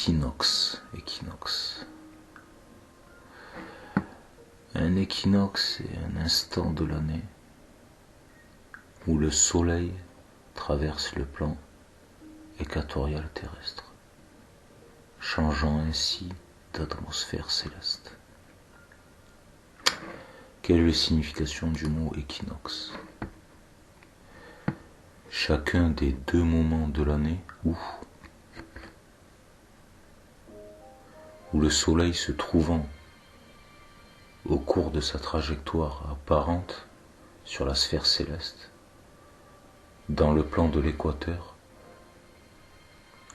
Équinoxe. Un équinoxe est un instant de l'année où le soleil traverse le plan équatorial terrestre, changeant ainsi d'atmosphère céleste. Quelle est la signification du mot équinoxe? Chacun des 2 moments de l'année où le soleil se trouvant au cours de sa trajectoire apparente sur la sphère céleste, dans le plan de l'équateur,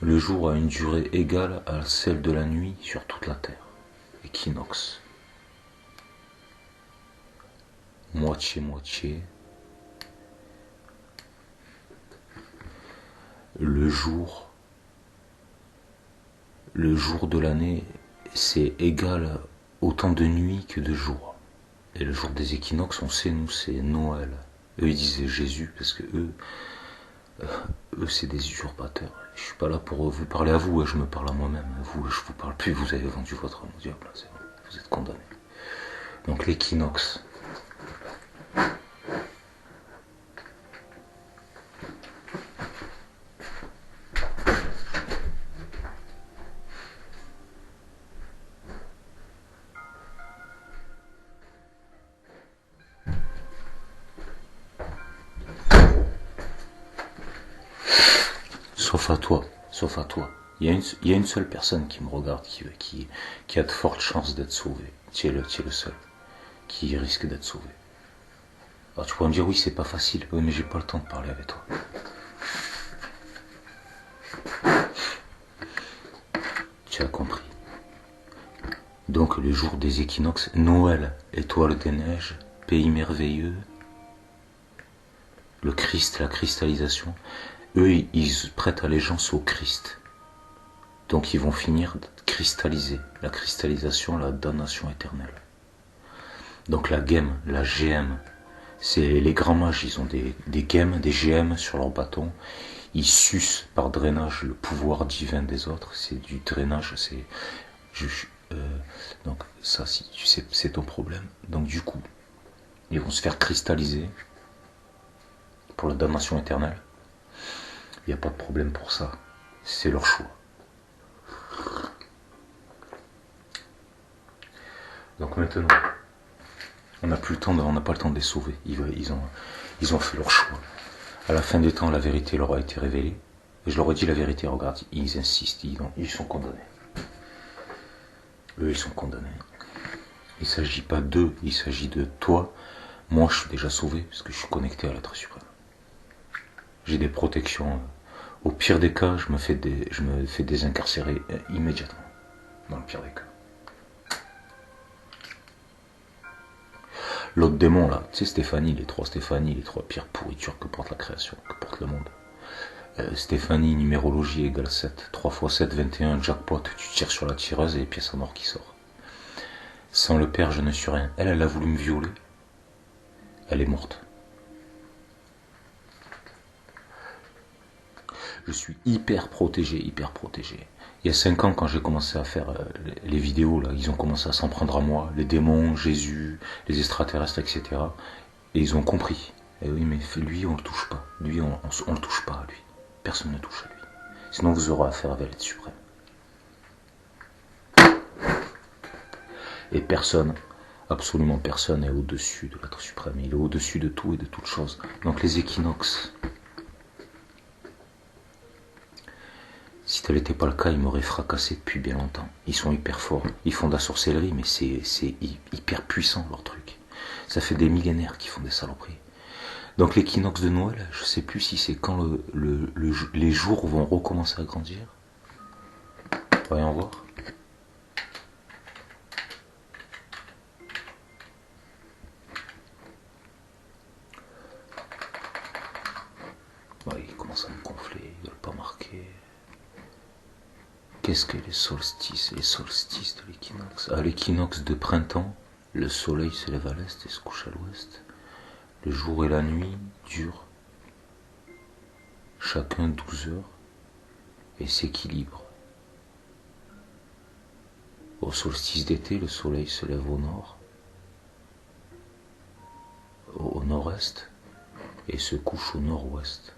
le jour a une durée égale à celle de la nuit sur toute la Terre. Équinoxe. Moitié-moitié. Le jour de l'année, c'est égal autant de nuits que de jours. Et le jour des équinoxes, on sait, nous, c'est Noël. Eux, ils disaient Jésus, parce que eux c'est des usurpateurs. Je suis pas là pour vous parler à vous, je me parle à moi-même. Vous, je vous parle plus, vous avez vendu votre âme au diable, c'est bon, vous êtes condamnés. Donc l'équinoxe. Sauf à toi. Il y a une seule personne qui me regarde, qui a de fortes chances d'être sauvée. Tu es le seul qui risque d'être sauvé. Alors tu pourrais me dire, oui, c'est pas facile. Oui, mais j'ai pas le temps de parler avec toi. Tu as compris. Donc le jour des équinoxes, Noël, étoile des neiges, pays merveilleux, le Christ, la cristallisation, eux, ils prêtent allégeance au Christ. Donc ils vont finir de cristalliser. La cristallisation, la damnation éternelle. Donc la gemme, la GM, c'est les grands mages, ils ont des gemmes, des GM sur leur bâton. Ils sucent par drainage le pouvoir divin des autres. C'est du drainage, donc ça, si tu sais, c'est ton problème. Donc du coup, ils vont se faire cristalliser pour la damnation éternelle. Il n'y a pas de problème pour ça. C'est leur choix. Donc maintenant, on n'a pas le temps de les sauver. Ils ont fait leur choix. À la fin des temps, la vérité leur a été révélée. Et je leur ai dit la vérité, regarde, ils insistent, ils sont condamnés. Eux, ils sont condamnés. Il ne s'agit pas d'eux, il s'agit de toi. Moi, je suis déjà sauvé, parce que je suis connecté à l'être suprême. J'ai des protections. Au pire des cas, je me fais désincarcérer immédiatement. Dans le pire des cas. L'autre démon là, tu sais Stéphanie, les trois pierres pourritures que porte la création, que porte le monde. Stéphanie, numérologie égale 7. 3 x 7, 21, jackpot, tu tires sur la tireuse et les pièces en or qui sortent. Sans le père, je ne suis rien. Elle a voulu me violer. Elle est morte. Je suis hyper protégé. Il y a 5 ans, quand j'ai commencé à faire les vidéos, là, ils ont commencé à s'en prendre à moi, les démons, Jésus, les extraterrestres, etc. Et ils ont compris. Et oui, mais lui, on le touche pas. Lui, on le touche pas, lui. Personne ne touche à lui. Sinon, vous aurez affaire avec l'être suprême. Et personne, absolument personne, n'est au-dessus de l'être suprême. Il est au-dessus de tout et de toute chose. Donc les équinoxes, si tel n'était pas le cas, ils m'auraient fracassé depuis bien longtemps. Ils sont hyper forts. Ils font de la sorcellerie, mais c'est hyper puissant leur truc. Ça fait des millénaires qu'ils font des saloperies. Donc l'équinoxe de Noël, je sais plus si c'est quand les jours vont recommencer à grandir. Voyons voir. Ouais, ils commencent à me gonfler, ils veulent pas marquer. Qu'est-ce que les solstices? Les solstices de l'équinoxe. À l'équinoxe de printemps, le soleil se lève à l'est et se couche à l'ouest. Le jour et la nuit durent chacun 12 heures et s'équilibrent. Au solstice d'été, le soleil se lève au nord, au nord-est, et se couche au nord-ouest.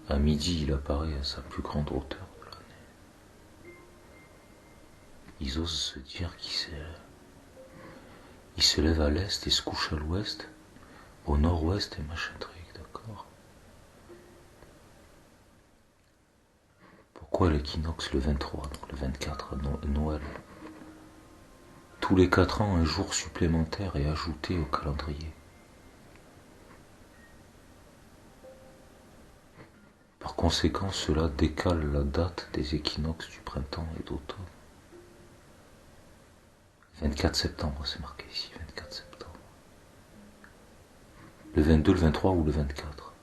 À midi, il apparaît à sa plus grande hauteur de l'année. Ils osent se dire qu'il se lève à l'est et se couche à l'ouest, au nord-ouest et machin truc, d'accord? Pourquoi l'équinoxe le 23, donc le 24, Noël? Tous les 4 ans, un jour supplémentaire est ajouté au calendrier. Par conséquent, cela décale la date des équinoxes du printemps et d'automne. 24 septembre, c'est marqué ici, 24 septembre. Le 22, le 23 ou le 24.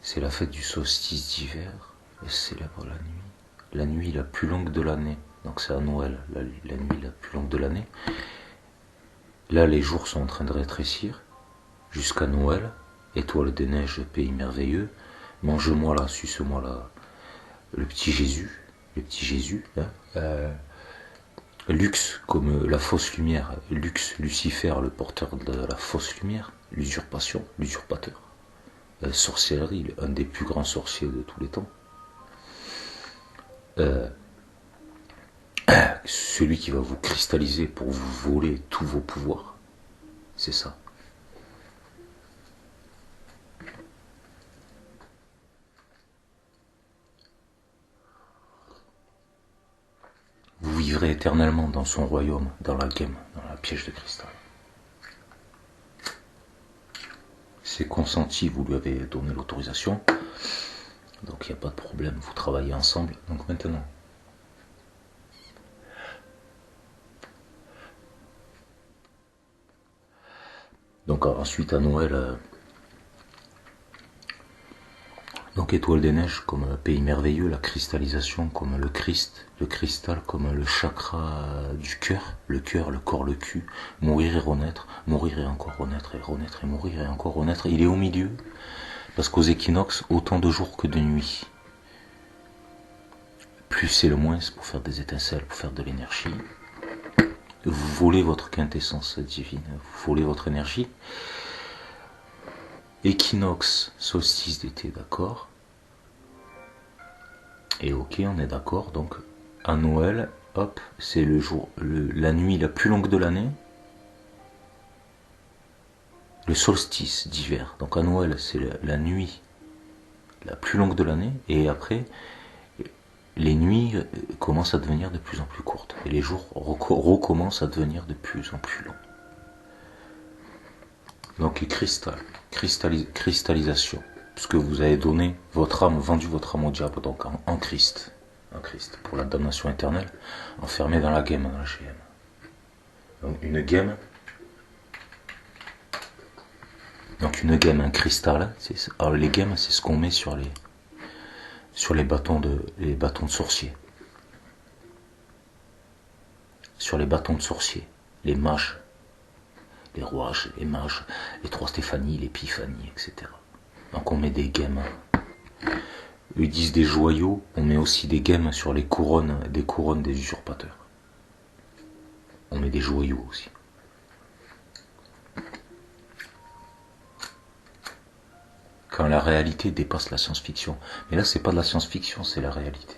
C'est la fête du solstice d'hiver, elle célèbre la nuit. La nuit la plus longue de l'année, donc c'est à Noël, la nuit la plus longue de l'année. Là, les jours sont en train de rétrécir, jusqu'à Noël, étoile des neiges, pays merveilleux, mange-moi là, suce-moi là, le petit Jésus, hein, Lux comme la fausse lumière, Lux, Lucifer, le porteur de la fausse lumière, l'usurpation, l'usurpateur. Sorcellerie, un des plus grands sorciers de tous les temps. Celui qui va vous cristalliser pour vous voler tous vos pouvoirs. C'est ça. Vous vivrez éternellement dans son royaume, dans la game, dans la piège de cristal. C'est consenti, vous lui avez donné l'autorisation. Donc il n'y a pas de problème, vous travaillez ensemble. Donc maintenant, donc ensuite à Noël, donc étoile des neiges comme pays merveilleux, la cristallisation comme le Christ, le cristal comme le chakra du cœur, le corps, le cul, mourir et renaître, mourir et encore renaître et renaître et mourir et encore renaître. Il est au milieu, parce qu'aux équinoxes, autant de jours que de nuits. Plus c'est le moins, c'est pour faire des étincelles, pour faire de l'énergie. Vous volez votre quintessence divine, vous volez votre énergie. Équinoxe, solstice d'été, d'accord. Et ok, on est d'accord, donc à Noël, hop, c'est le jour, la nuit la plus longue de l'année. Le solstice d'hiver, donc à Noël, c'est la nuit la plus longue de l'année, et après, les nuits commencent à devenir de plus en plus courtes, et les jours recommencent à devenir de plus en plus longs. Donc les cristallisation, puisque vous avez donné votre âme, vendu votre âme au diable, donc en Christ, pour la damnation éternelle, enfermé dans la game, dans la GM. Donc une game, un cristal, alors les games, c'est ce qu'on met sur les bâtons de sorciers. Sur les bâtons de sorciers, les mages, les rois, les mages, les trois Stéphanie, l'épiphanie, etc. Donc on met des gemmes. Ils disent des joyaux, on met aussi des gemmes sur les couronnes, des usurpateurs. On met des joyaux aussi. Quand la réalité dépasse la science-fiction. Mais là, c'est pas de la science-fiction, c'est la réalité.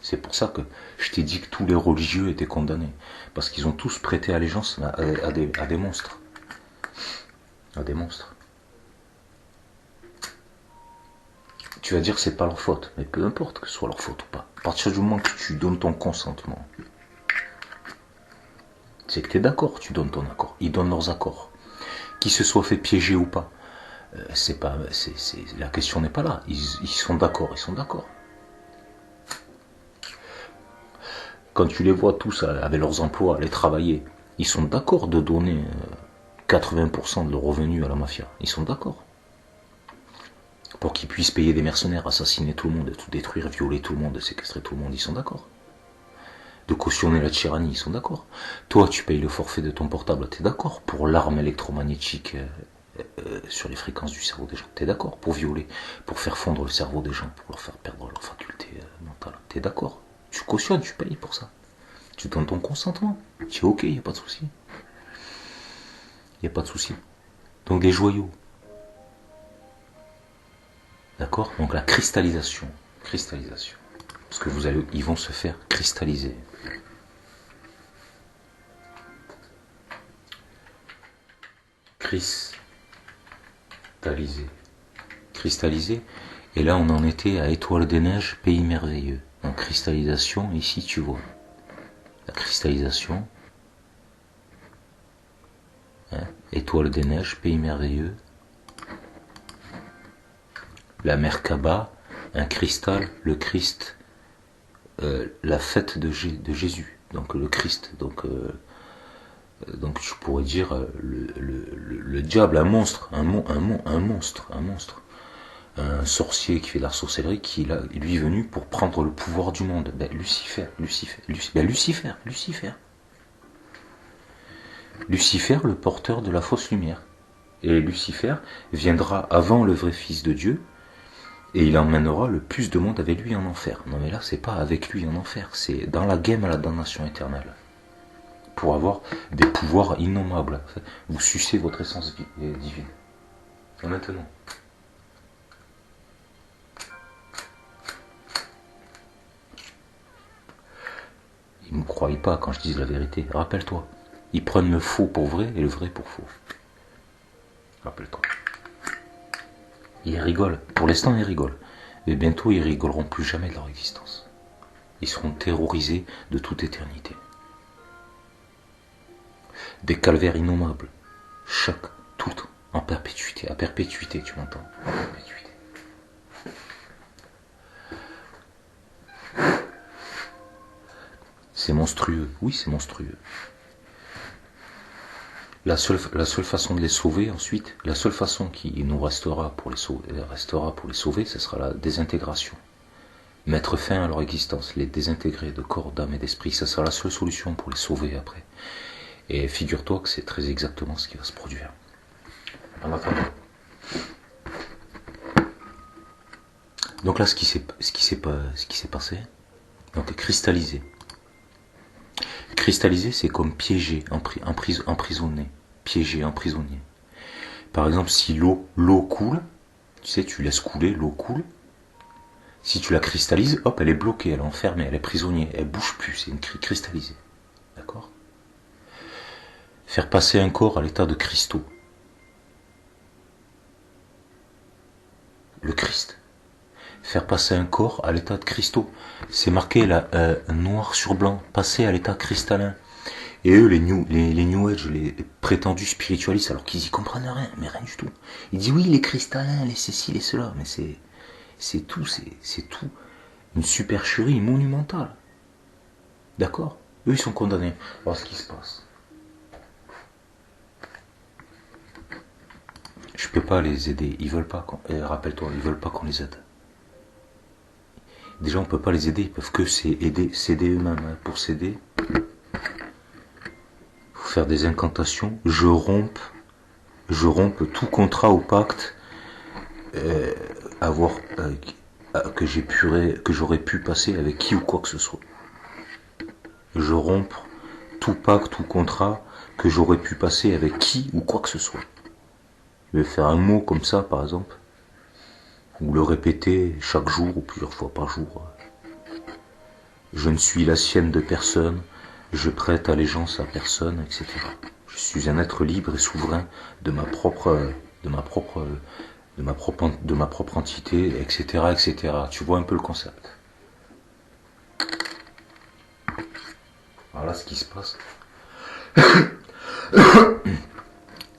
C'est pour ça que je t'ai dit que tous les religieux étaient condamnés. Parce qu'ils ont tous prêté allégeance à des monstres. À des monstres. Tu vas dire que c'est pas leur faute. Mais peu importe que ce soit leur faute ou pas. À partir du moment que tu donnes ton consentement, c'est que tu es d'accord, tu donnes ton accord. Ils donnent leurs accords. Qu'ils se soient fait piéger ou pas. La question n'est pas là. Ils sont d'accord, Quand tu les vois tous avec leurs emplois, aller travailler, ils sont d'accord de donner 80% de leurs revenus à la mafia. Ils sont d'accord. pour qu'ils puissent payer des mercenaires, assassiner tout le monde, tout détruire, violer tout le monde, séquestrer tout le monde, ils sont d'accord. De cautionner la tyrannie, ils sont d'accord. Toi, tu payes le forfait de ton portable, t'es d'accord. Pour l'arme électromagnétique sur les fréquences du cerveau des gens, t'es d'accord. Pour violer, pour faire fondre le cerveau des gens, pour leur faire perdre leur faculté mentale, t'es d'accord. Tu cautionnes, tu payes pour ça. Tu donnes ton consentement. Tu es ok, y a pas de souci. Y a pas de souci. Donc des joyaux. D'accord. Donc la cristallisation. Cristallisation. Parce que ils vont se faire cristalliser. Cristalliser. Cristalliser. Et là, on en était à Étoile des Neiges, pays merveilleux. Donc cristallisation, ici tu vois. La cristallisation. Hein, Étoile des Neiges, pays merveilleux. La Merkaba, un cristal, le Christ, la fête de Jésus. Donc le Christ, donc tu pourrais dire le diable, un monstre, un monstre, un sorcier qui fait de la sorcellerie, qui lui est venu pour prendre le pouvoir du monde. Ben, Lucifer, le porteur de la fausse lumière. Et Lucifer viendra avant le vrai Fils de Dieu, et il emmènera le plus de monde avec lui en enfer. Non mais là, c'est pas avec lui en enfer, c'est dans la game à la damnation éternelle. Pour avoir des pouvoirs innommables. Vous sucez votre essence divine. Et maintenant. Ils ne me croient pas quand je dis la vérité. Rappelle-toi. Ils prennent le faux pour vrai et le vrai pour faux. Rappelle-toi. Ils rigolent. Pour l'instant, ils rigolent. Mais bientôt, ils rigoleront plus jamais de leur existence. Ils seront terrorisés de toute éternité. Des calvaires innommables. Tout, en perpétuité. À perpétuité, tu m'entends? À perpétuité. C'est monstrueux. Oui, c'est monstrueux. La seule façon de les sauver ensuite, la seule façon qui nous restera pour les sauver, ce sera la désintégration. Mettre fin à leur existence, les désintégrer de corps, d'âme et d'esprit, ce sera la seule solution pour les sauver après. Et figure-toi que c'est très exactement ce qui va se produire. En attendant. Donc là, ce qui s'est passé, donc cristalliser. Cristalliser, c'est comme piéger, emprisonner, piéger, emprisonner. Par exemple, si l'eau coule, tu sais, tu laisses couler, l'eau coule. Si tu la cristallises, hop, elle est bloquée, elle est enfermée, elle est prisonnière, elle bouge plus, c'est une cristallisée. D'accord? Faire passer un corps à l'état de cristaux. Le Christ. Faire passer un corps à l'état de cristaux. C'est marqué là, noir sur blanc, passer à l'état cristallin. Et eux, les New Age, les prétendus spiritualistes, alors qu'ils y comprennent rien, mais rien du tout. Ils disent oui, les cristallins, les ceci, les cela, mais c'est tout. Une supercherie monumentale. D'accord? Eux, ils sont condamnés. Alors, ce qui se passe. Je peux pas les aider. Ils veulent pas. Rappelle-toi, ils veulent pas qu'on les aide. Déjà, on peut pas les aider. Ils peuvent que s'aider eux-mêmes. Pour s'aider, faut faire des incantations. Je rompe tout contrat ou pacte que j'aurais pu passer avec qui ou quoi que ce soit. Je romps tout pacte ou contrat que j'aurais pu passer avec qui ou quoi que ce soit. Je vais faire un mot comme ça, par exemple, ou le répéter chaque jour ou plusieurs fois par jour. Je ne suis la sienne de personne, je prête allégeance à personne, etc. Je suis un être libre et souverain de ma propre entité, etc., etc. Tu vois un peu le concept. Voilà ce qui se passe.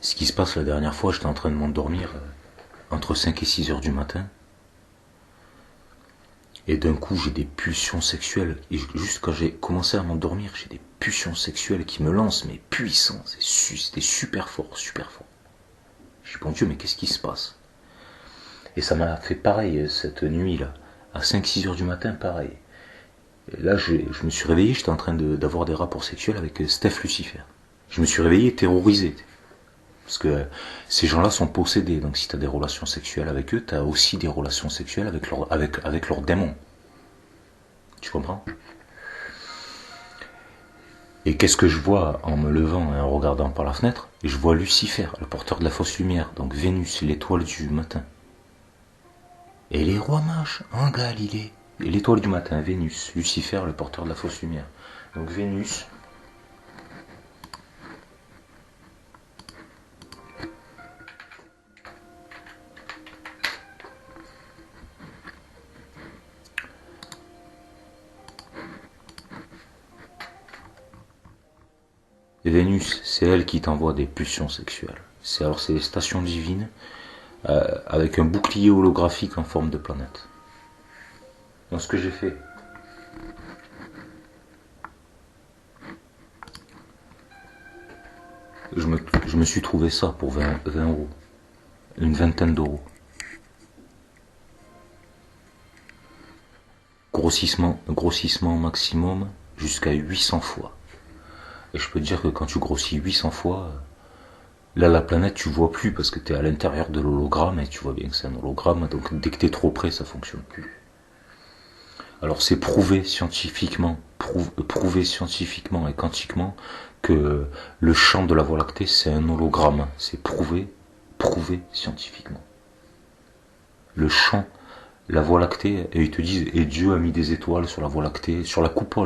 Ce qui se passe la dernière fois, j'étais en train de m'endormir entre 5 et 6 heures du matin. Et d'un coup, j'ai des pulsions sexuelles. Et juste quand j'ai commencé à m'endormir, j'ai des pulsions sexuelles qui me lancent, mais puissants. C'était super fort, super fort. Je dis, bon Dieu, mais qu'est-ce qui se passe? Et ça m'a fait pareil cette nuit-là. À 5-6 heures du matin, pareil. Et là, je me suis réveillé, j'étais en train d'avoir des rapports sexuels avec Steph Lucifer. Je me suis réveillé terrorisé. Parce que ces gens-là sont possédés. Donc si tu as des relations sexuelles avec eux, tu as aussi des relations sexuelles avec leurs démons. Tu comprends? Et qu'est-ce que je vois en me levant et en regardant par la fenêtre? Je vois Lucifer, le porteur de la fausse lumière, donc Vénus, l'étoile du matin. Et les rois mages en Galilée. Et l'étoile du matin, Vénus, Lucifer, le porteur de la fausse lumière. Donc Vénus. Et Vénus, c'est elle qui t'envoie des pulsions sexuelles. C'est les stations divines avec un bouclier holographique en forme de planète. Donc ce que j'ai fait, je me suis trouvé ça pour 20 euros. Une vingtaine d'euros. Grossissement maximum jusqu'à 800 fois. Et je peux te dire que quand tu grossis 800 fois, là la planète tu vois plus parce que tu es à l'intérieur de l'hologramme et tu vois bien que c'est un hologramme, donc dès que tu es trop près ça fonctionne plus. Alors c'est prouvé scientifiquement et quantiquement que le champ de la Voie lactée c'est un hologramme. C'est prouvé scientifiquement. Le champ, la Voie lactée, et ils te disent, et Dieu a mis des étoiles sur la Voie lactée, sur la coupe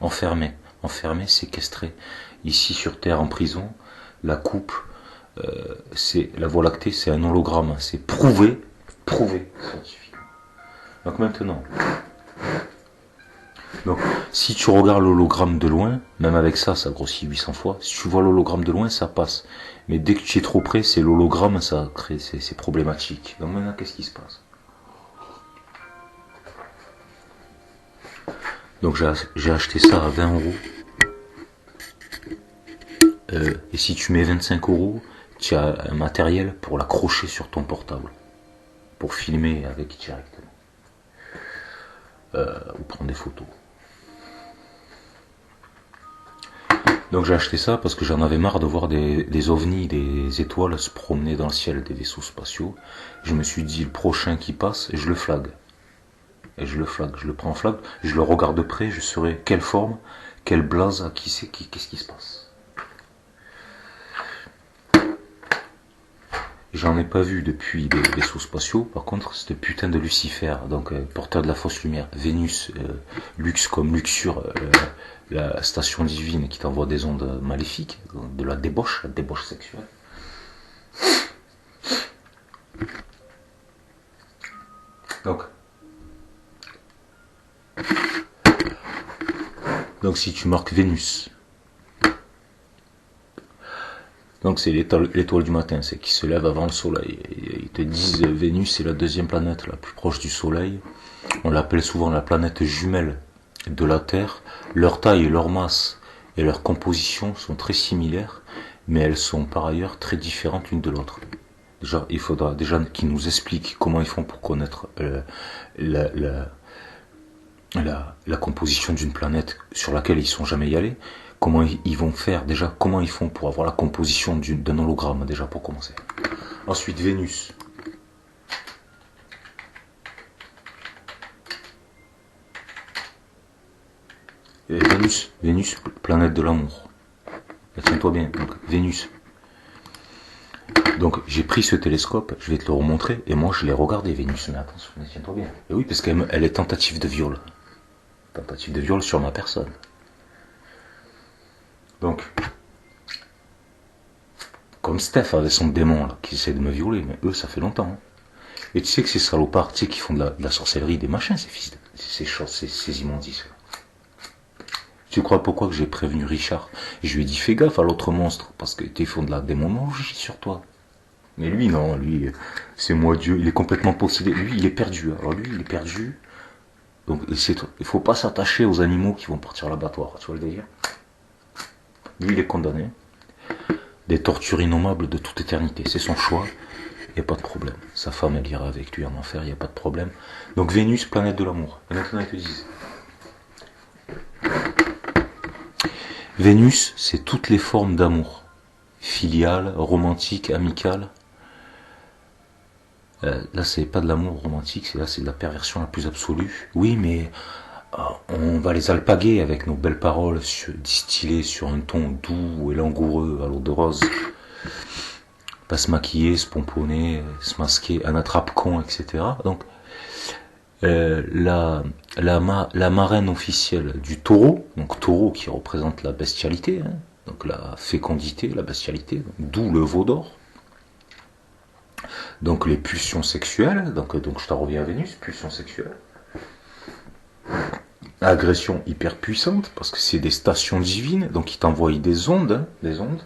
enfermée, séquestrée. Ici sur Terre en prison, la coupe, c'est la Voie lactée, c'est un hologramme. C'est prouvé scientifiquement. Donc maintenant, si tu regardes l'hologramme de loin, même avec ça grossit 800 fois. Si tu vois l'hologramme de loin, ça passe. Mais dès que tu es trop près, c'est l'hologramme, ça crée, c'est problématique. Donc maintenant, qu'est-ce qui se passe? Donc j'ai acheté ça à 20 euros. Et si tu mets 25 euros, tu as un matériel pour l'accrocher sur ton portable. Pour filmer avec directement. Ou prendre des photos. Donc j'ai acheté ça parce que j'en avais marre de voir des ovnis, des étoiles se promener dans le ciel, des vaisseaux spatiaux. Je me suis dit, le prochain qui passe, je le flag. Et je le prends en flag, je le regarde de près, je saurai quelle forme, quelle blase, qui c'est, qu'est-ce qui se passe. J'en ai pas vu depuis des vaisseaux spatiaux, par contre c'était putain de Lucifer, donc porteur de la fausse lumière, Vénus, luxe comme luxure, la station divine qui t'envoie des ondes maléfiques, de la débauche sexuelle. Donc si tu marques Vénus, donc c'est l'étoile du matin, c'est qui se lève avant le soleil. Et ils te disent Vénus est la deuxième planète la plus proche du soleil. On l'appelle souvent la planète jumelle de la Terre. Leur taille, leur masse et leur composition sont très similaires, mais elles sont par ailleurs très différentes l'une de l'autre. Déjà, il faudra déjà qu'ils nous expliquent comment ils font pour connaître la composition d'une planète sur laquelle ils sont jamais allés. Comment ils vont faire déjà, comment ils font pour avoir la composition d'un hologramme déjà pour commencer. Ensuite Vénus. Et Vénus, planète de l'amour. Tiens-toi bien, donc Vénus. Donc j'ai pris ce télescope, je vais te le remontrer, et moi je l'ai regardé Vénus, mais attention, tiens-toi bien. Et oui, parce qu'elle est tentative de viol. Tentative de viol sur ma personne. Donc, comme Steph avait son démon là, qui essaie de me violer, mais eux ça fait longtemps. Hein. Et tu sais que ces salopards, tu sais, qui font de la sorcellerie, des machins, ces immondices. Tu crois pourquoi que j'ai prévenu Richard? Je lui ai dit fais gaffe à l'autre monstre, parce que ils font de la démonologie sur toi. Mais lui non, lui, c'est moi Dieu, il est complètement possédé. Lui il est perdu, alors lui il est perdu. Donc il faut pas s'attacher aux animaux qui vont partir à l'abattoir, tu vois le délire? Lui il est condamné. Des tortures innommables de toute éternité, c'est son choix. il n'y a pas de problème. Sa femme, elle ira avec lui en enfer, il n'y a pas de problème. Donc Vénus, planète de l'amour. Et maintenant, ils te disent Vénus, c'est toutes les formes d'amour. Filial, romantique, amical. Là, c'est pas de l'amour romantique, c'est de la perversion la plus absolue. Oui, mais on va les alpaguer avec nos belles paroles distillées sur un ton doux et langoureux à l'eau de rose. Pas se maquiller, se pomponner, se masquer, un attrape-con, etc. Donc, la marraine officielle du taureau, donc taureau qui représente la bestialité, hein, donc la fécondité, la bestialité, d'où le veau d'or. Donc les pulsions sexuelles, donc je t'en reviens à Vénus, pulsions sexuelles. Agression hyper puissante, parce que c'est des stations divines, donc ils t'envoient des ondes, hein, des ondes.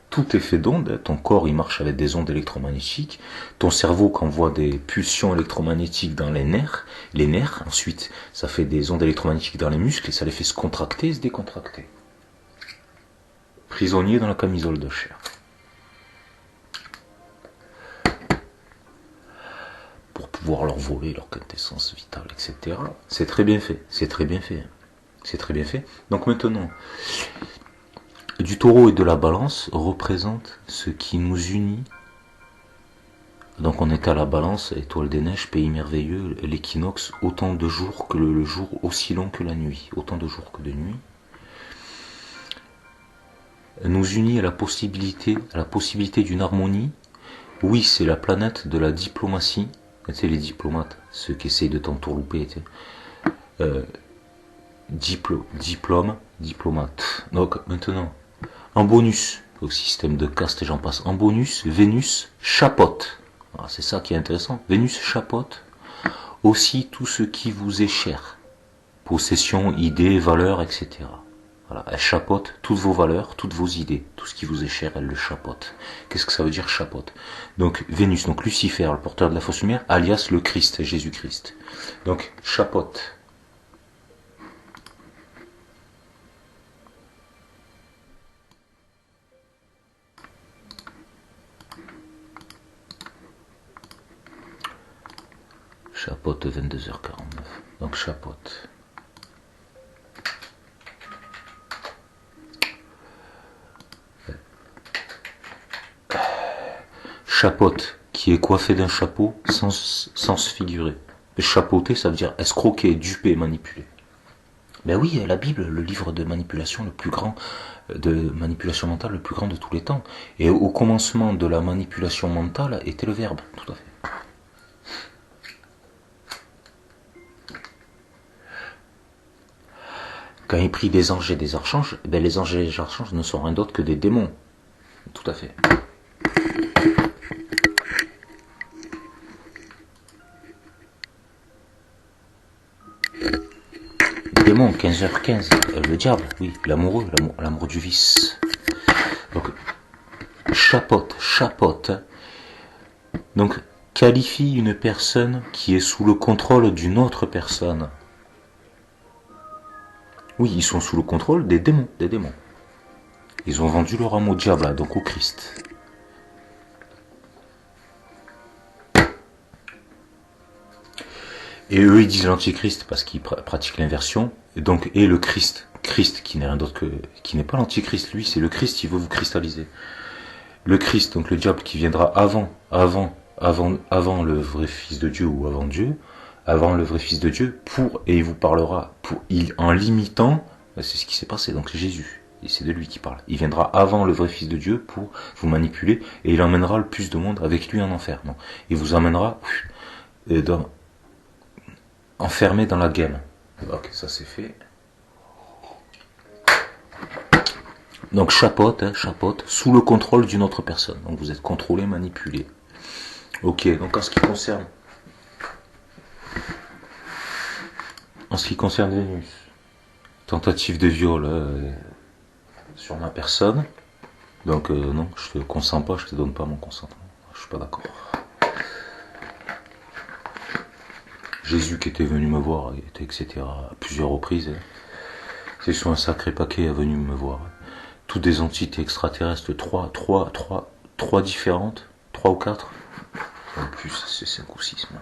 Tout est fait d'ondes, ton corps il marche avec des ondes électromagnétiques, ton cerveau envoie des pulsions électromagnétiques dans les nerfs, ensuite ça fait des ondes électromagnétiques dans les muscles et ça les fait se contracter et se décontracter. Prisonnier dans la camisole de chair. Pour pouvoir leur voler leur quintessence vitale, etc. C'est très bien fait, c'est très bien fait. C'est très bien fait. Donc maintenant, du taureau et de la balance représente ce qui nous unit. Donc on est à la balance, étoile des neiges, pays merveilleux, l'équinoxe, autant de jours que le jour, aussi long que la nuit, autant de jours que de nuit. Nous unit à la possibilité d'une harmonie. Oui, c'est la planète de la diplomatie. Tu sais, les diplomates, ceux qui essayent de t'entourlouper, tu sais. Diplomate. Donc maintenant, en bonus, au système de caste et j'en passe, en bonus, Vénus chapeaute. Alors, c'est ça qui est intéressant. Vénus chapeaute aussi tout ce qui vous est cher. Possession, idées, valeurs, etc. Voilà, elle chapeaute toutes vos valeurs, toutes vos idées. Tout ce qui vous est cher, elle le chapeaute. Qu'est-ce que ça veut dire chapeaute? Donc Vénus, donc Lucifer, le porteur de la fausse lumière, alias le Christ, Jésus-Christ. Donc chapeaute. Chapeaute 22h49. Donc chapeaute. Chapeaute, qui est coiffé d'un chapeau sans se figurer. Chapeauter, ça veut dire escroquer, duper, manipuler. Ben oui, la Bible, le livre de manipulation le plus grand, de manipulation mentale le plus grand de tous les temps. Et au commencement de la manipulation mentale était le verbe, tout à fait. Quand il prit des anges et des archanges, ben les anges et les archanges ne sont rien d'autre que des démons. Tout à fait. Démon, 15h15, le diable, oui, l'amoureux, l'amour du vice. Donc, chapeaute. Donc, qualifie une personne qui est sous le contrôle d'une autre personne. Oui, ils sont sous le contrôle des démons. Ils ont vendu leur âme au diable, donc au Christ. Et eux, ils disent l'antichrist parce qu'ils pratiquent l'inversion. Et le Christ qui n'est rien d'autre qui n'est pas l'antichrist, lui, c'est le Christ, il veut vous cristalliser. Le Christ, donc le diable qui viendra avant le vrai Fils de Dieu ou avant Dieu, avant le vrai Fils de Dieu, et il vous parlera en l'imitant, c'est ce qui s'est passé, donc c'est Jésus, et c'est de lui qui parle. Il viendra avant le vrai Fils de Dieu pour vous manipuler, et il emmènera le plus de monde avec lui en enfer. Non, il vous emmènera enfermé dans la game. Ok, ça c'est fait. Donc chapeaute, sous le contrôle d'une autre personne. Donc vous êtes contrôlé, manipulé. Ok, donc en ce qui concerne Vénus, tentative de viol sur ma personne. Donc non, je te consens pas, je te donne pas mon consentement. Je suis pas d'accord. Jésus qui était venu me voir, etc. à plusieurs reprises. C'est sur un sacré paquet est venu me voir. Toutes des entités extraterrestres, trois différentes, 3 ou 4. En plus, c'est 5 ou 6 même.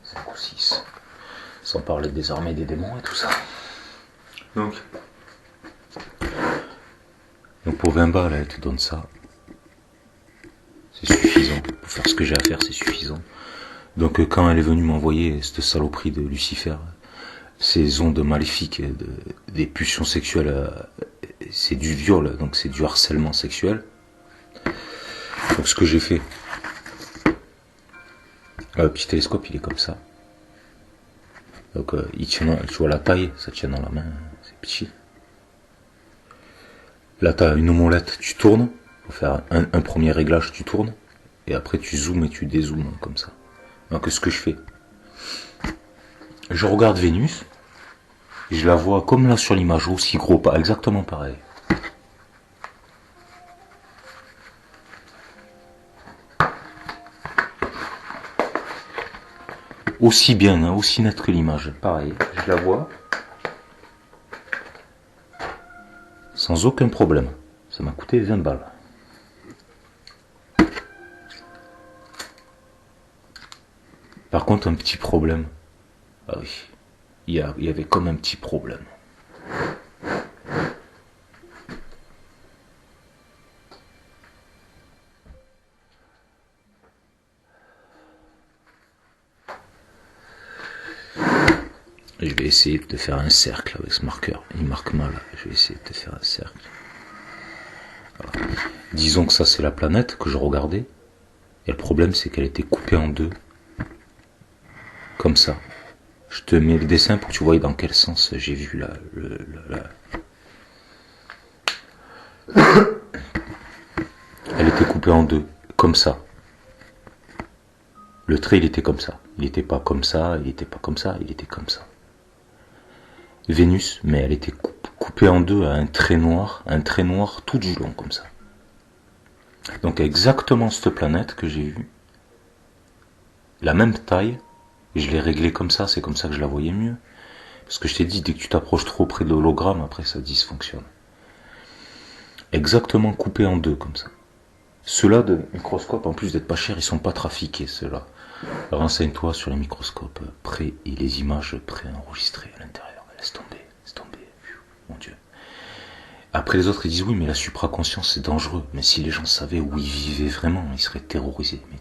5 ou 6. Sans parler des armées des démons et tout ça. Donc pour 20 balles, elle te donne ça. C'est suffisant. Pour faire ce que j'ai à faire, c'est suffisant. Donc quand elle est venue m'envoyer cette saloperie de Lucifer, ces ondes maléfiques, des pulsions sexuelles, c'est du viol, donc c'est du harcèlement sexuel. Donc ce que j'ai fait, le petit télescope il est comme ça. Donc il tient, tu vois la taille, ça tient dans la main, c'est petit. Là tu as une molette, tu tournes, pour faire un premier réglage, tu tournes, et après tu zoomes et tu dézoomes comme ça. Donc ce que je fais, je regarde Vénus, et je la vois comme là sur l'image, aussi gros, pas exactement pareil. Aussi bien, hein, aussi net que l'image, pareil, je la vois. Sans aucun problème. Ça m'a coûté 20 balles. Par contre, un petit problème. Ah oui, il y avait comme un petit problème. Je vais essayer de faire un cercle avec ce marqueur. Il marque mal. Je vais essayer de faire un cercle. Voilà. Disons que ça c'est la planète que je regardais. Et le problème c'est qu'elle était coupée en deux. Comme ça. Je te mets le dessin pour que tu vois dans quel sens j'ai vu la... Elle était coupée en deux. Comme ça. Le trait il était comme ça. Il n'était pas comme ça, il n'était pas comme ça, il était comme ça. Vénus, mais elle était coupée en deux à un trait noir tout du long comme ça. Donc exactement cette planète que j'ai vue, la même taille, et je l'ai réglée comme ça, c'est comme ça que je la voyais mieux. Parce que je t'ai dit, dès que tu t'approches trop près de l'hologramme, après ça dysfonctionne. Exactement coupée en deux comme ça. Ceux-là de microscope, en plus d'être pas chers, ils sont pas trafiqués, ceux-là. Renseigne-toi sur les microscopes prêts et les images préenregistrées à l'intérieur. Laisse tomber, mon Dieu. Après les autres ils disent oui mais la supraconscience c'est dangereux. Mais si les gens savaient où ils vivaient vraiment, ils seraient terrorisés. Mais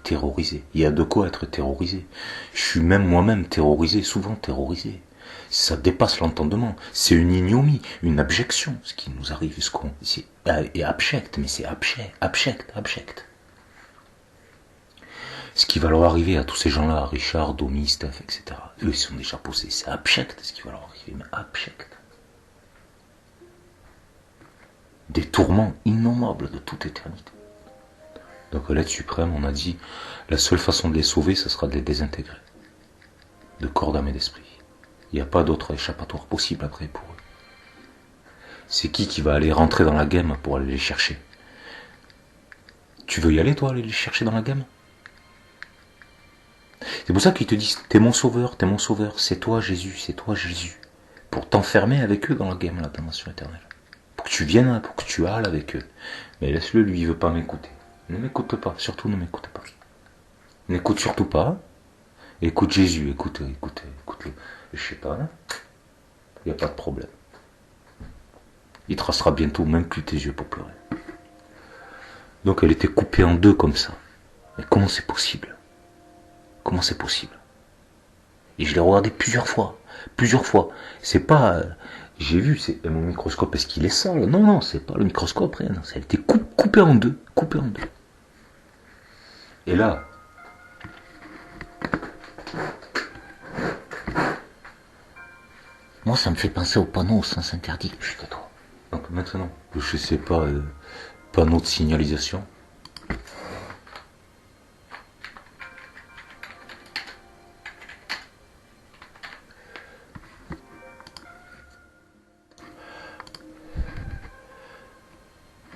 terrorisés. Il y a de quoi être terrorisé. Je suis même moi-même terrorisé, souvent terrorisé. Ça dépasse l'entendement. C'est une ignomie, une abjection, ce qui nous arrive. C'est abject, mais c'est abject. Ce qui va leur arriver à tous ces gens-là, Richard, Domi, Steph, etc. Eux, ils sont déjà posés. C'est abject ce qui va leur arriver, mais abject. Des tourments innommables de toute éternité. Donc l'être suprême, on a dit, la seule façon de les sauver, ce sera de les désintégrer. De corps, d'âme et d'esprit. Il n'y a pas d'autre échappatoire possible après pour eux. C'est qui va aller rentrer dans la game pour aller les chercher? Tu veux y aller, toi, aller les chercher dans la game? C'est pour ça qu'ils te disent, t'es mon sauveur, c'est toi Jésus, pour t'enfermer avec eux dans la game, la damnation éternelle. Pour que tu viennes, pour que tu ailles avec eux. Mais laisse-le, lui, il veut pas m'écouter. Ne m'écoute pas, surtout ne m'écoute pas. N'écoute surtout pas. Écoute Jésus, écoute-le. Je sais pas, hein. Il n'y a pas de problème. Il tracera bientôt même plus tes yeux pour pleurer. Donc elle était coupée en deux comme ça. Mais comment c'est possible? Comment c'est possible? Et je l'ai regardé plusieurs fois. C'est pas... j'ai vu, c'est mon microscope, est-ce qu'il est sale? Non, c'est pas le microscope, rien. Elle était coupée en deux. Et là... moi, ça me fait penser au panneau au sens interdit. Chut, toi. Donc maintenant, je sais pas, panneau de signalisation.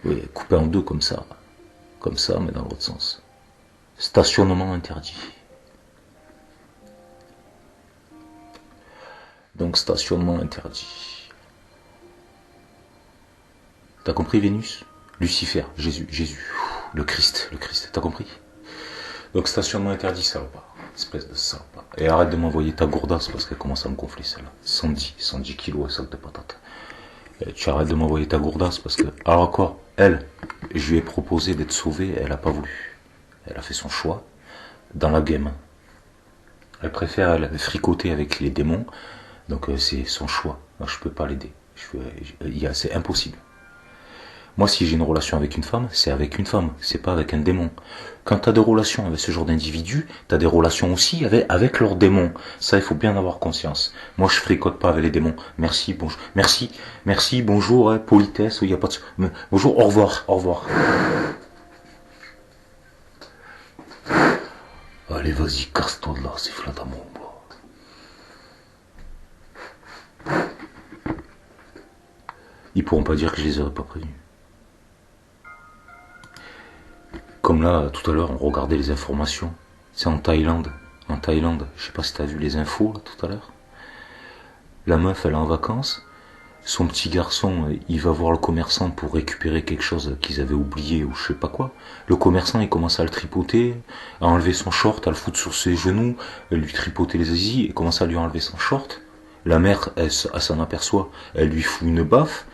Oui, coupé en deux comme ça, mais dans l'autre sens. Stationnement interdit. Donc stationnement interdit. T'as compris Vénus? Lucifer, Jésus. Le Christ, t'as compris? Donc stationnement interdit, salopard. Espèce de salopard. Et arrête de m'envoyer ta gourdasse parce qu'elle commence à me gonfler celle-là. 110 kilos, sac de patate. Et tu arrêtes de m'envoyer ta gourdasse parce que... Alors quoi? Elle, je lui ai proposé d'être sauvée, elle a pas voulu. Elle a fait son choix dans la game. Elle préfère elle fricoter avec les démons, donc c'est son choix. Moi je peux pas l'aider. C'est impossible. Moi si j'ai une relation avec une femme, c'est avec une femme, c'est pas avec un démon. Quand tu as des relations avec ce genre d'individus, tu as des relations aussi avec leurs démons. Ça il faut bien avoir conscience. Moi je fricote pas avec les démons. Merci, bonjour, merci, bonjour, hein, politesse, il y a pas de... Bonjour, au revoir. Allez, vas-y, casse-toi de là, c'est flatamon. Ils pourront pas dire que je les aurais pas prévenus. Comme là, tout à l'heure, on regardait les informations. C'est en Thaïlande. Je sais pas si t'as vu les infos, là, tout à l'heure. La meuf, elle est en vacances. Son petit garçon, il va voir le commerçant pour récupérer quelque chose qu'ils avaient oublié ou je sais pas quoi. Le commerçant, il commence à le tripoter, à enlever son short, à le foutre sur ses genoux, à lui tripoter les zizi et commence à lui enlever son short. La mère, elle s'en aperçoit, elle lui fout une baffe.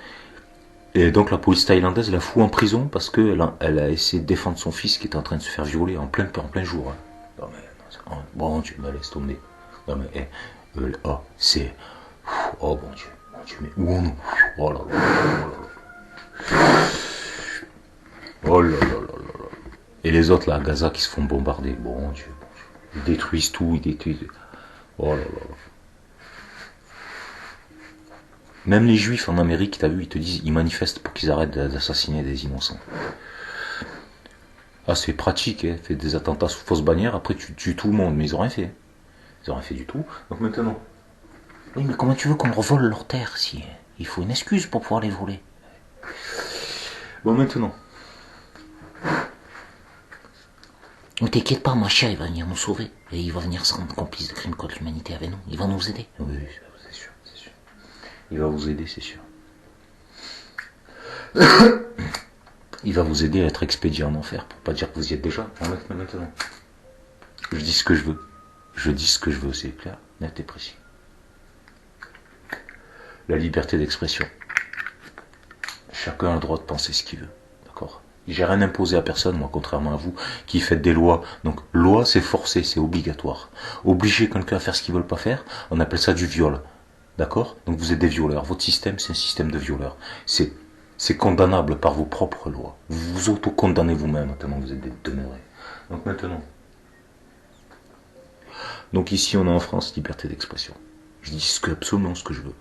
Et donc la police thaïlandaise la fout en prison parce qu'elle a essayé de défendre son fils qui était en train de se faire violer en plein jour. Hein. Non mais, bon Dieu, me laisse tomber. Non mais, c'est... Oh bon Dieu. Mais où on nous? Oh là là. Oh là là là là. Et les autres là à Gaza qui se font bombarder. Bon Dieu. Ils détruisent tout, Oh là là là. Même les juifs en Amérique, t'as vu, ils te disent, ils manifestent pour qu'ils arrêtent d'assassiner des innocents. Ah c'est pratique, hein. Fait des attentats sous fausse bannière, après tu tues tout le monde, mais ils ont rien fait. Ils ont rien fait du tout. Donc maintenant... Oui, mais comment tu veux qu'on leur vole leurs terres si il faut une excuse pour pouvoir les voler? Bon, maintenant. Ne t'inquiète pas, ma chère, il va venir nous sauver. Et il va venir se rendre complice de crimes contre l'humanité avec nous. Il va nous aider. Oui, c'est sûr. Il va vous aider, c'est sûr. Il va vous aider à être expédié en enfer, pour pas dire que vous y êtes déjà. Maintenant. Je dis ce que je veux. C'est clair, net et précis. La liberté d'expression. Chacun a le droit de penser ce qu'il veut. D'accord? J'ai rien imposé à personne, moi, contrairement à vous, qui faites des lois. Donc, loi, c'est forcé, c'est obligatoire. Obliger quelqu'un à faire ce qu'il veut pas faire, on appelle ça du viol. D'accord? Donc, vous êtes des violeurs. Votre système, c'est un système de violeurs. C'est condamnable par vos propres lois. Vous vous auto-condamnez vous-même, tellement vous êtes des demeurés. Donc, maintenant. Donc, ici, on est en France, liberté d'expression. Je dis absolument ce que je veux.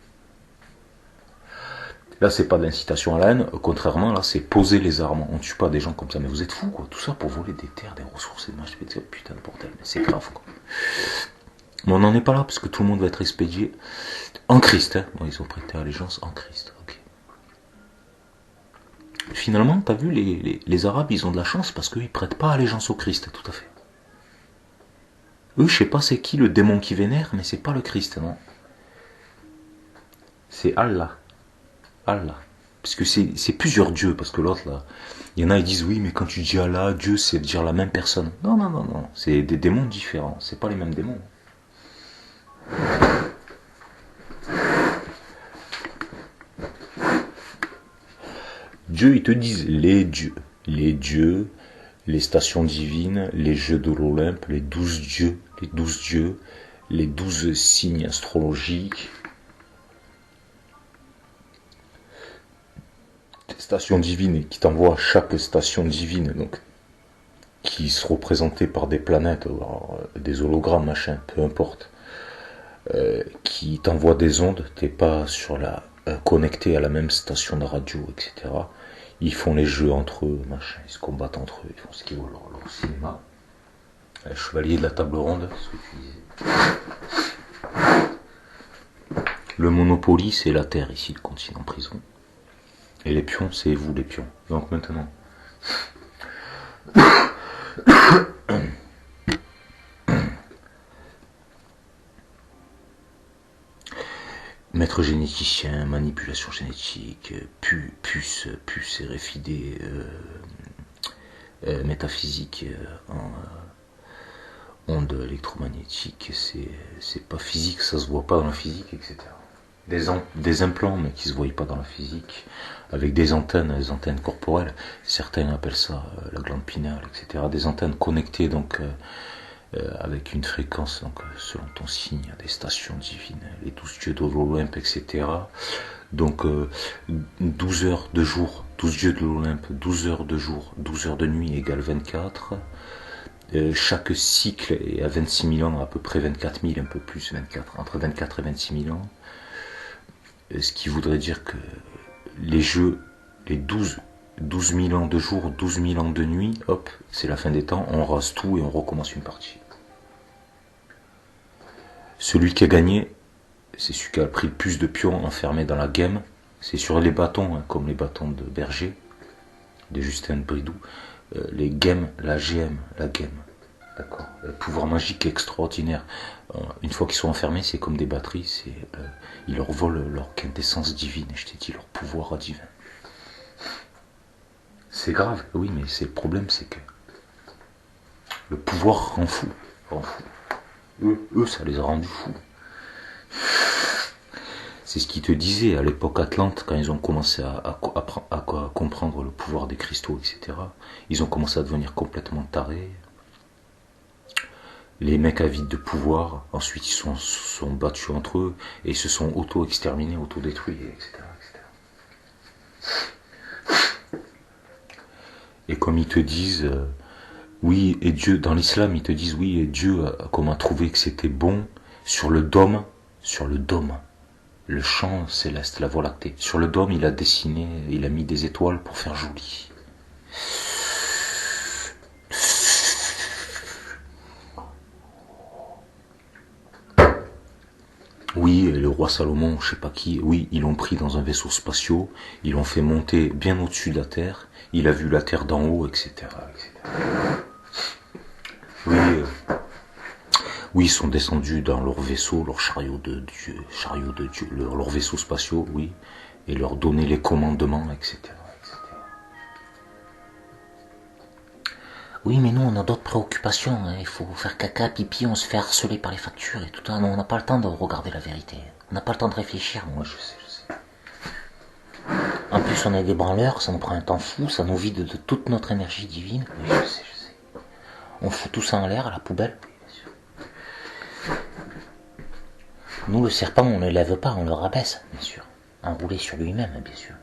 Là, c'est pas de l'incitation à la haine, contrairement, là, c'est poser les armes. On tue pas des gens comme ça, mais vous êtes fous, quoi. Tout ça pour voler des terres, des ressources et des machins. Putain de bordel, mais c'est grave, quoi. Mais on n'en est pas là, parce que tout le monde va être expédié en Christ, hein. Bon, ils ont prêté allégeance en Christ, ok. Finalement, t'as vu, les Arabes, ils ont de la chance parce qu'ils prêtent pas allégeance au Christ, tout à fait. Eux, je sais pas c'est qui le démon qui vénère, mais c'est pas le Christ, non. C'est Allah. Parce que c'est plusieurs dieux, parce que l'autre là, il y en a ils disent oui, mais quand tu dis Allah, Dieu, c'est dire la même personne. Non, c'est des démons différents, c'est pas les mêmes démons. Dieu, ils te disent les dieux, les stations divines, les jeux de l'Olympe, les 12 dieux, les 12 signes astrologiques. Station divine qui t'envoie chaque station divine, donc qui se représentait par des planètes, des hologrammes, machin, peu importe, qui t'envoie des ondes, t'es pas sur connecté à la même station de radio, etc. Ils font les jeux entre eux, machin, ils se combattent entre eux, ils font ce qu'ils veulent, leur cinéma. Chevalier de la table ronde, le Monopoly, c'est la Terre ici, le continent prison. Et les pions, c'est vous les pions. Donc maintenant. Maître généticien, manipulation génétique, puce RFID, métaphysique, en ondes électromagnétiques, c'est pas physique, ça se voit pas dans la physique, etc. Des implants, mais qui se voient pas dans la physique, avec des antennes corporelles, certains appellent ça la glande pinéale, etc. Des antennes connectées donc avec une fréquence, donc selon ton signe, des stations divines, les 12 dieux de l'Olympe, etc. Donc 12 heures de jour, 12 dieux de l'Olympe, 12 heures de jour, 12 heures de nuit égale 24. Chaque cycle est à 26 000 ans, à peu près 24 000, un peu plus, 24, entre 24 et 26 000 ans. Ce qui voudrait dire que les jeux, les 12 000 ans de jour, 12 000 ans de nuit, hop, c'est la fin des temps, on rase tout et on recommence une partie. Celui qui a gagné, c'est celui qui a pris le plus de pions enfermés dans la game. C'est sur les bâtons, hein, comme les bâtons de Berger, de Justin Bridou. Les games, la GM, la game. D'accord. Le pouvoir magique extraordinaire. Une fois qu'ils sont enfermés, c'est comme des batteries. Ils leur volent leur quintessence divine. Et je t'ai dit, leur pouvoir divin. C'est grave, oui, mais c'est le problème, c'est que le pouvoir rend fou. Eux, ça les a rendus fous. C'est ce qu'ils te disaient à l'époque Atlante, quand ils ont commencé à comprendre le pouvoir des cristaux, etc. Ils ont commencé à devenir complètement tarés. Les mecs avides de pouvoir, ensuite ils sont battus entre eux, et ils se sont auto-exterminés, auto-détruits, etc., etc. Et comme ils te disent, oui, et Dieu, dans l'islam, ils te disent, oui, et Dieu, comment trouver que c'était bon sur le dôme, le champ céleste, la voie lactée. Sur le dôme, il a dessiné, il a mis des étoiles pour faire joli. Oui, et le roi Salomon, je sais pas qui, oui, ils l'ont pris dans un vaisseau spatial, ils l'ont fait monter bien au-dessus de la Terre, il a vu la Terre d'en haut, etc., etc. Oui, oui, ils sont descendus dans leur vaisseau, leur chariot de Dieu, leur vaisseau spatial, oui, et leur donner les commandements, etc., etc. Oui, mais nous, on a d'autres préoccupations, hein. Il faut faire caca, pipi, on se fait harceler par les factures et tout ça. On n'a pas le temps de regarder la vérité. On n'a pas le temps de réfléchir. Moi, je sais. En plus, on est des branleurs, ça nous prend un temps fou, ça nous vide de toute notre énergie divine. Oui, je sais. On fout tout ça en l'air, à la poubelle. Nous, le serpent, on ne l'élève pas, on le rabaisse, bien sûr. Enroulé sur lui-même, bien sûr.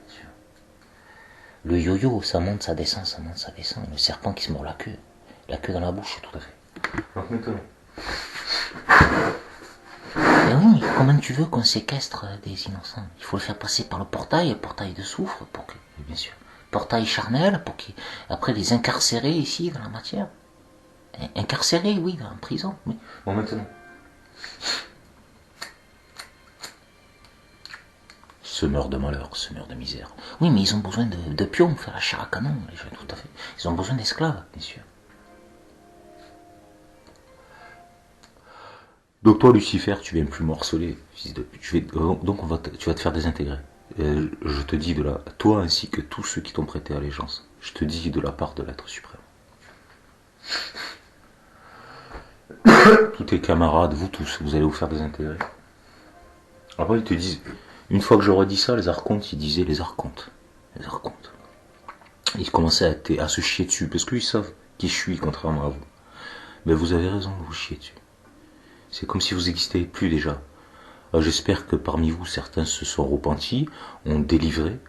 Le yo-yo, ça monte, ça descend, ça monte, ça descend. Le serpent qui se mord la queue dans la bouche, tout à fait. Donc maintenant. Mais oui, mais comment tu veux qu'on séquestre des innocents? Il faut le faire passer par le portail de soufre, bien sûr. Portail charnel, pour après les incarcérer ici, dans la matière. Incarcérés, oui, en prison. Oui. Bon, maintenant. Semeurs de malheur, semeurs de misère. Oui, mais ils ont besoin de pions pour faire la chair à canon, les jeunes, tout à fait. Ils ont besoin d'esclaves, bien sûr. Donc toi, Lucifer, tu viens plus morceler, fils de pute. Donc tu vas te faire désintégrer. Je te dis toi ainsi que tous ceux qui t'ont prêté allégeance. Je te dis de la part de l'être suprême. Tous tes camarades, vous tous, vous allez vous faire désintégrer. Après, ils te disent, une fois que j'aurais dit ça, les archontes, ils disaient les archontes. Ils commençaient à se chier dessus, parce qu'ils savent qui je suis, contrairement à vous. Mais vous avez raison de vous chier dessus. C'est comme si vous n'existiez plus déjà. Alors, j'espère que parmi vous, certains se sont repentis, ont délivré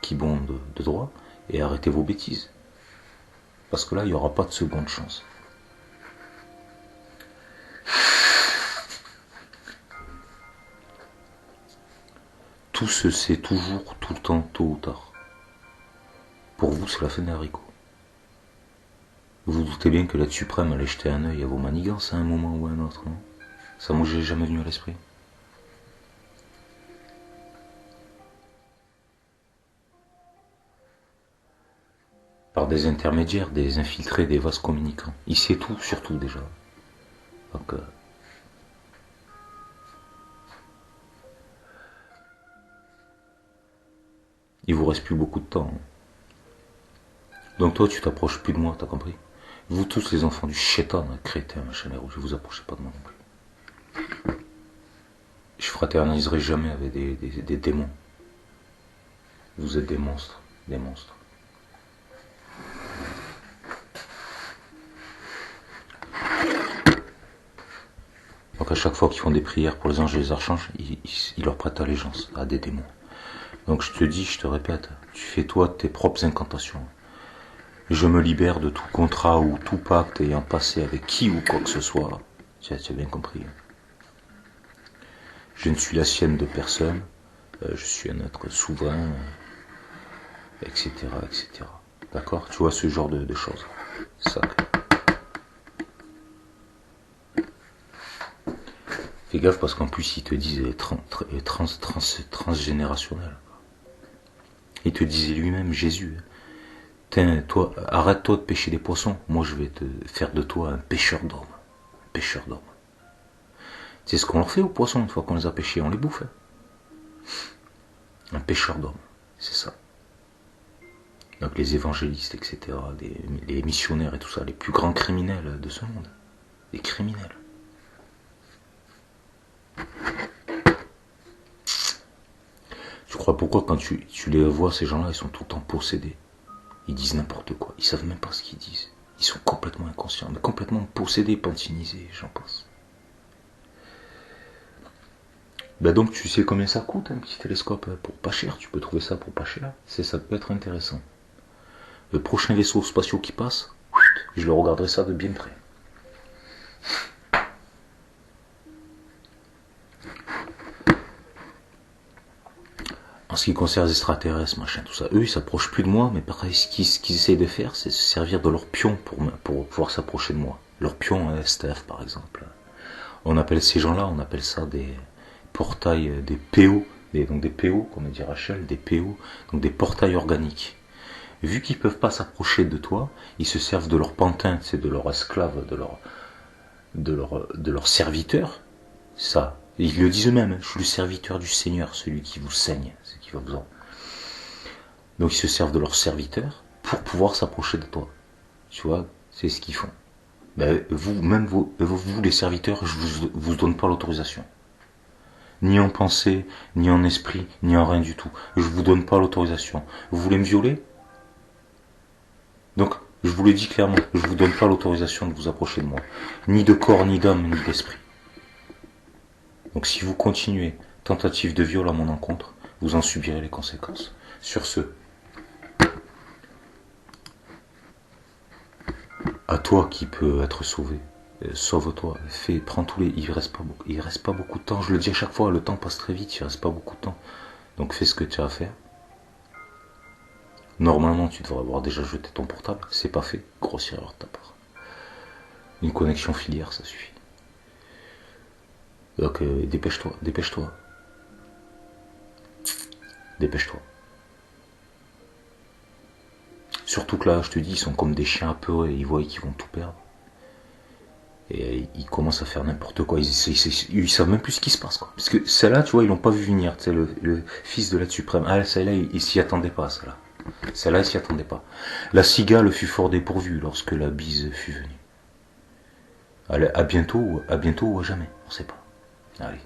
qui bon de droit, et arrêtez vos bêtises. Parce que là, il n'y aura pas de seconde chance. Tout se sait toujours, tout le temps, tôt ou tard. Pour vous, c'est la fin des haricots. Vous vous doutez bien que l'être suprême allait jeter un œil à vos manigances à un moment ou à un autre, non? Ça m'est jamais venu à l'esprit. Par des intermédiaires, des infiltrés, des vases communicants. Il sait tout, surtout déjà. Donc, il vous reste plus beaucoup de temps. Donc toi, tu t'approches plus de moi, t'as compris? Vous tous les enfants du chétan, crétin, machin, je vous approchez pas de moi non plus. Je fraterniserai jamais avec des démons. Vous êtes des monstres, des monstres. Donc à chaque fois qu'ils font des prières pour les anges et les archanges, ils leur prêtent allégeance à des démons. Donc je te dis, je te répète, tu fais toi tes propres incantations. Je me libère de tout contrat ou tout pacte ayant passé avec qui ou quoi que ce soit. Tu as bien compris. Je ne suis la sienne de personne. Je suis un être souverain, etc., etc. D'accord? Tu vois ce genre de choses. Ça. Fais gaffe parce qu'en plus ils te disent transgénérationnel. Il te disait lui-même, Jésus, toi, arrête-toi de pêcher des poissons. Moi, je vais te faire de toi un pêcheur d'hommes. Pêcheur d'hommes. C'est ce qu'on leur fait aux poissons une fois qu'on les a pêchés, on les bouffe. Un pêcheur d'hommes, c'est ça. Donc les évangélistes, etc., les missionnaires et tout ça, les plus grands criminels de ce monde. Les criminels. Tu crois pourquoi quand tu les vois, ces gens-là, ils sont tout le temps possédés. Ils disent n'importe quoi. Ils savent même pas ce qu'ils disent. Ils sont complètement inconscients, mais complètement possédés, pantinisés, j'en passe. Ben donc tu sais combien ça coûte un petit télescope pour pas cher. Tu peux trouver ça pour pas cher. Ça peut être intéressant. Le prochain vaisseau spatial qui passe, je le regarderai ça de bien près. En ce qui concerne les extraterrestres, machin, tout ça, eux ils s'approchent plus de moi, mais pareil, ce qu'ils essayent de faire, c'est se servir de leur pion pour pouvoir s'approcher de moi. Leur pion STF par exemple. On appelle ces gens-là, on appelle ça des portails, des PO, donc des PO, comme dit Rachel, des PO, donc des portails organiques. Vu qu'ils peuvent pas s'approcher de toi, ils se servent de leur pantin, c'est de leur esclave, de leur serviteur. Ça, ils le disent eux-mêmes, je suis le serviteur du Seigneur, celui qui vous saigne, celui qui va vous en. Donc ils se servent de leur serviteur pour pouvoir s'approcher de toi. Tu vois, c'est ce qu'ils font. Ben, vous les serviteurs, je vous donne pas l'autorisation. Ni en pensée, ni en esprit, ni en rien du tout. Je vous donne pas l'autorisation. Vous voulez me violer? Donc, je vous le dis clairement, je vous donne pas l'autorisation de vous approcher de moi. Ni de corps, ni d'âme, ni d'esprit. Donc si vous continuez tentative de viol à mon encontre, vous en subirez les conséquences. Sur ce, à toi qui peux être sauvé, sauve-toi, prends tous les. Il reste pas beaucoup de temps. Je le dis à chaque fois, le temps passe très vite, il reste pas beaucoup de temps. Donc fais ce que tu as à faire. Normalement, tu devrais avoir déjà jeté ton portable. C'est pas fait. Grosse erreur de ta part. Une connexion filière, ça suffit. Donc dépêche-toi, dépêche-toi. Dépêche-toi. Surtout que là, je te dis, ils sont comme des chiens apeurés, ils voient qu'ils vont tout perdre. Et ils commencent à faire n'importe quoi, ils savent même plus ce qui se passe, quoi. Parce que celle-là, tu vois, ils l'ont pas vu venir, tu sais, le fils de l'être suprême. Ah, celle-là, il s'y attendait pas, celle-là. Celle-là, il s'y attendait pas. La cigale fut fort dépourvue lorsque la bise fut venue. Allez, à bientôt ou à jamais, on sait pas. Allez.